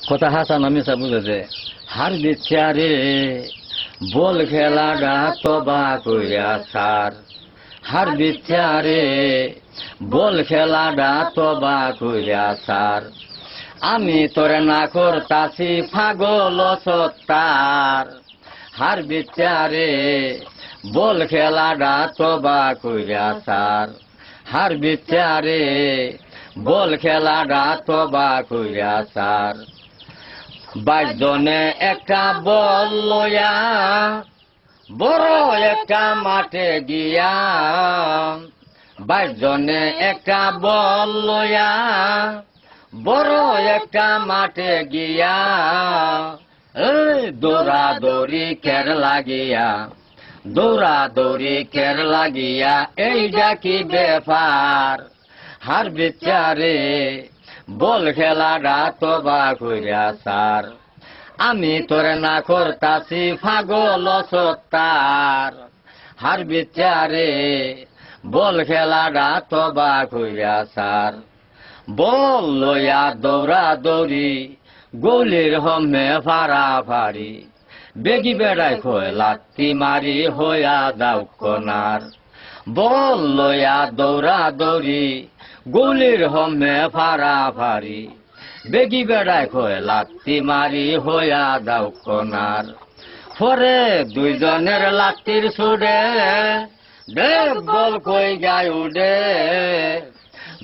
কথা হাসান আমি বুঝেছে হার বিচারে বল খেলাটা তবা কইরা সার হার বিচারে বল খেলাটা তবা কইরা সার আমি তোরে না করতাছি পাগল সত্তার হার বিচারে বল খেলাটা তবা কইরা সার হার বিচারে বল খেলাটা তবা কইরা সার 22 জনে একটা বল লইয়া বড় একটা মাঠে গিয়া 22 জনে একটা বল লইয়া বড় একটা মাঠে গিয়া দৌড়াদৌড়ি কের লাগিয়া দৌড়াদৌড়ি কের লাগিয়া এইটা কি ব্যাপার হার বিচারে বল খেলাটা তবা কইরা সার আমি তোরে না করতাছি পাগল সত্তার হার বিচারে বল খেলাটা তবা কইরা সার বল লইয়া দৌড়াদৌড়ি গলির হমে ফাড়াফাড়ি বেগি বেড়াই খয় লাত্তি মারি হইয়া দাও কনার বল লইয়া দৌড়াদৌড়ি গলির হমে ফাড়াফাড়ি বেগি বেড়াই খয় লাত্তি মারি হইয়া দাও কনার পরে 2 জনের লাত্তির ছুড়ে দেখ বল কই গায় উড়ে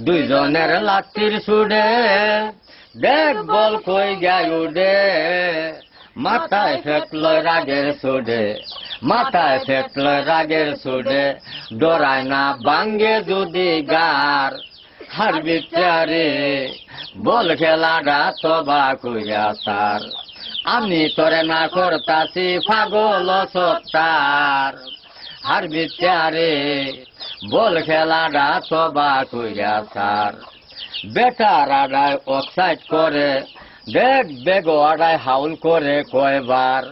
2 জনের লাত্তির ছুড়ে দেখ বল কই গায় উড়ে মাথায় ফেকল রাগের ছুড়ে মাথায় ফেকল রাগের ছুড়ে ডরায় না বাঙ্গে যদি গার হার বিচারে বল খেলাটা তবা কইরা সার আমি তোরে না করতাছি পাগল সত্তার হার বিচারে বল খেলাটা তবা কইরা সার বেটার আড়ায় অফসাইড করে দেখ বেগ আড়ায় হাউল করে কয়বার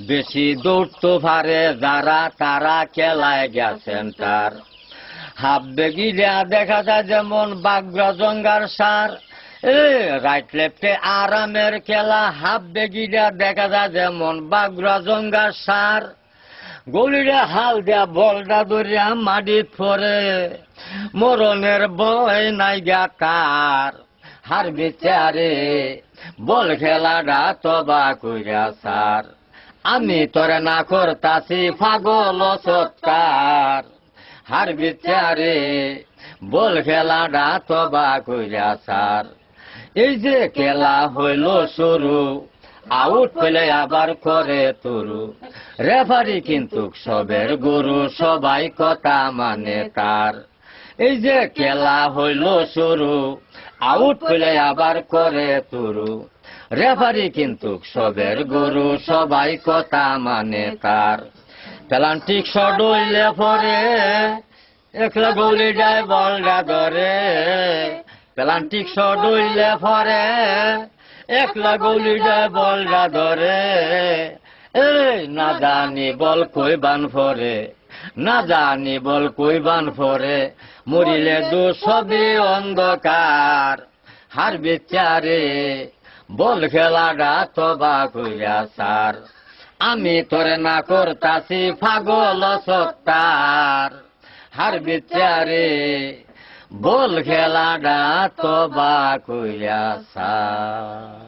বেশি দৌড়তে পারে যারা তারা খেলায় গেছেন তার হাফ বেগিরা দেখা যায় যেমন বাগড়া জঙ্গার সার রাইট লেফটে আরামের খেলা হাফ বেগিরা দেখা যায় যেমন বাগড়া জঙ্গার সার গলিরা হাল দেয়া বলটা ধরিয়া মাটিত পরে মরণের ভয় নাই গা তার হার বিচারে বল খেলাটা তবা কইরা সার আমি তোরে না করতাছি পাগল সত্তার হার বিচারে বল খেলাটা তবা কইরা সার এই যে খেলা হইল শুরু আউট পেলে আবার করে তুরু রেফারি কিন্তু সবের গুরু সবাই কথা মানে তার এই যে খেলা হইল শুরু আউট পেলে আবার করে তুরু রেফারি কিন্তু সবের গুরু সবাই কথা মানে তার পেনাল্টি শট হইলে পরে একলা গোলি যায় বলটা ধরে পেনাল্টি শট হইলে পরে একলা গোলি যায় বলটা ধরে না জানি বল কই বান ফরে না জানি বল কই বান ফরে মরিলে দু সবই অন্ধকার হার বিচারে বল খেলাটা তবা কইরা সার আমি তোরে না করতাছি পাগল সত্তার হার বিচারে বল খেলাটা তবা কইরা সার।